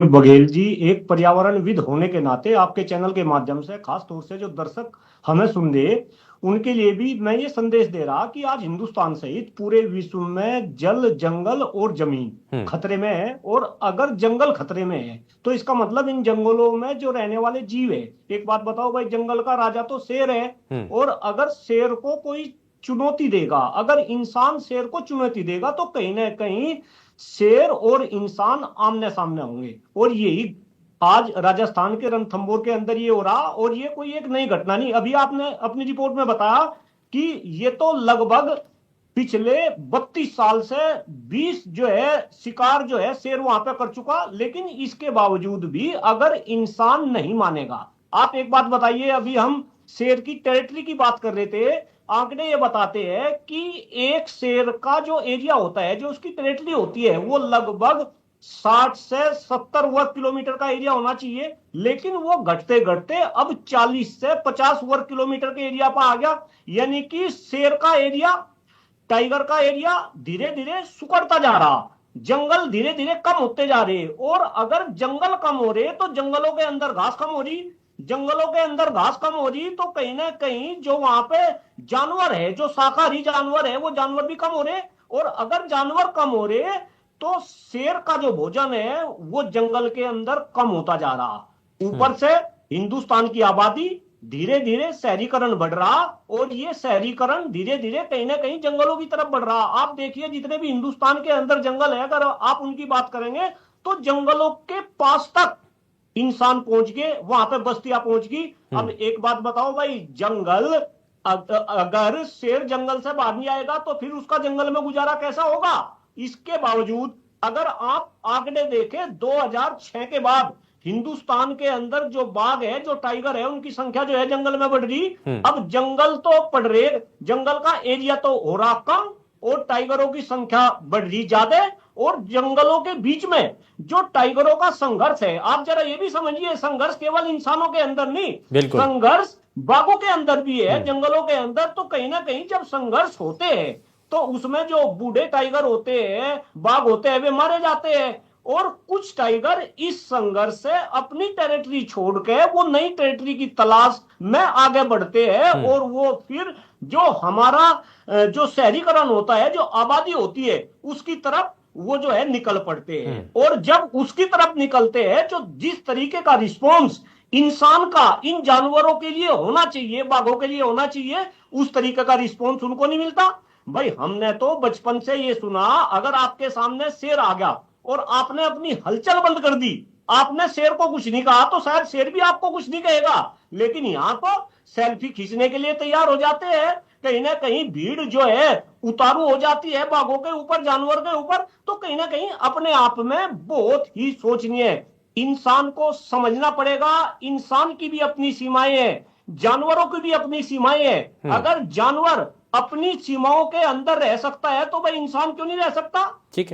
बघेल जी, एक पर्यावरणविद होने के नाते आपके चैनल के माध्यम से खास तौर से जो दर्शक हमें सुन रहे, उनके लिए भी मैं ये संदेश दे रहा कि आज हिंदुस्तान सहित पूरे विश्व में जल, जंगल और जमीन हम्म। खतरे में है। और अगर जंगल खतरे में है तो इसका मतलब इन जंगलों में जो रहने वाले जीव है। एक बात बताओ भाई, जंगल का राजा तो शेर है। हम्म। और अगर शेर को कोई चुनौती देगा, अगर इंसान शेर को चुनौती देगा, तो कहीं ना कहीं शेर और इंसान आमने सामने होंगे। और यही आज राजस्थान के रणथंभौर के अंदर ये हो रहा। और ये कोई एक नई घटना नहीं, अभी आपने अपनी रिपोर्ट में बताया कि ये तो लगभग पिछले 32 साल से 20 जो है शिकार जो है शेर वहां पे कर चुका। लेकिन इसके बावजूद भी अगर इंसान नहीं मानेगा, आप एक बात बताइए, अभी हम शेर की टेरिटरी की बात कर रहे थे। आंकड़े ये बताते हैं कि एक शेर का जो एरिया होता है, जो उसकी टेरिटरी होती है, वो लगभग 60 से 70 वर्ग किलोमीटर का एरिया होना चाहिए। लेकिन वो घटते घटते अब 40 से 50 वर्ग किलोमीटर के एरिया पर आ गया। यानी कि शेर का एरिया, टाइगर का एरिया धीरे धीरे सुकड़ता जा रहा, जंगल धीरे धीरे कम होते जा रहे। और अगर जंगल कम हो रहे तो जंगलों के अंदर घास कम हो रही, जंगलों के अंदर घास कम हो रही तो कहीं ना कहीं जो वहां पे जानवर है, जो शाकाहारी जानवर है, वो जानवर भी कम हो रहे। और अगर जानवर कम हो रहे तो शेर का जो भोजन है वो जंगल के अंदर कम होता जा रहा। ऊपर हम्म। से हिंदुस्तान की आबादी धीरे धीरे शहरीकरण बढ़ रहा। और ये शहरीकरण धीरे धीरे कहीं ना कहीं जंगलों की तरफ बढ़ रहा। आप देखिए, जितने भी हिंदुस्तान के अंदर जंगल है, अगर आप उनकी बात करेंगे तो जंगलों के पास तक इंसान पहुंच गए, वहां पे बस्तियां पहुंच गई। अब हम्म। एक बात बताओ भाई, जंगल अगर शेर जंगल से बाहर नहीं आएगा तो फिर उसका जंगल में गुजारा कैसा होगा। इसके बावजूद अगर आप आंकड़े देखें 2006 के बाद हिंदुस्तान के अंदर जो बाघ है, जो टाइगर है, उनकी संख्या जो है जंगल में बढ़ रही। हम्म। अब जंगल तो पड़ रहे, जंगल का एरिया तो हो रहा कम, और टाइगरों की संख्या बढ़ रही ज्यादा। और जंगलों के बीच में जो टाइगरों का संघर्ष है, आप जरा ये भी समझिए, संघर्ष केवल इंसानों के अंदर नहीं, बिल्कुल। संघर्ष बाघों के अंदर भी है, हम्म। जंगलों के अंदर। तो कहीं ना कहीं जब संघर्ष होते हैं तो उसमें जो बूढ़े टाइगर होते हैं, बाघ होते हैं, वे मारे जाते हैं। और कुछ टाइगर इस संघर्ष से अपनी टेरिटरी छोड़ के वो नई टेरिटरी की तलाश में आगे बढ़ते हैं। हम्म। और वो फिर जो हमारा जो शहरीकरण होता है, जो आबादी होती है, उसकी तरफ वो जो है निकल पड़ते हैं। हम्म। और जब उसकी तरफ निकलते हैं, जो जिस तरीके का रिस्पॉन्स इंसान का इन जानवरों के लिए होना चाहिए, बाघों के लिए होना चाहिए, उस तरीके का रिस्पॉन्स उनको नहीं मिलता। भाई, हमने तो बचपन से ये सुना, अगर आपके सामने शेर आ गया और आपने अपनी हलचल बंद कर दी, आपने शेर को कुछ नहीं कहा, तो शायद शेर भी आपको कुछ नहीं कहेगा। लेकिन यहां तो सेल्फी खींचने के लिए तैयार हो जाते हैं। कहीं ना कहीं भीड़ जो है उतारू हो जाती है बाघों के ऊपर, जानवर के ऊपर। तो कहीं ना कहीं अपने आप में बहुत ही सोचनीय है। इंसान को समझना पड़ेगा, इंसान की भी अपनी सीमाएं हैं, जानवरों की भी अपनी सीमाएं हैं। हम्म। अगर जानवर अपनी सीमाओं के अंदर रह सकता है तो भाई इंसान क्यों नहीं रह सकता। ठीक है।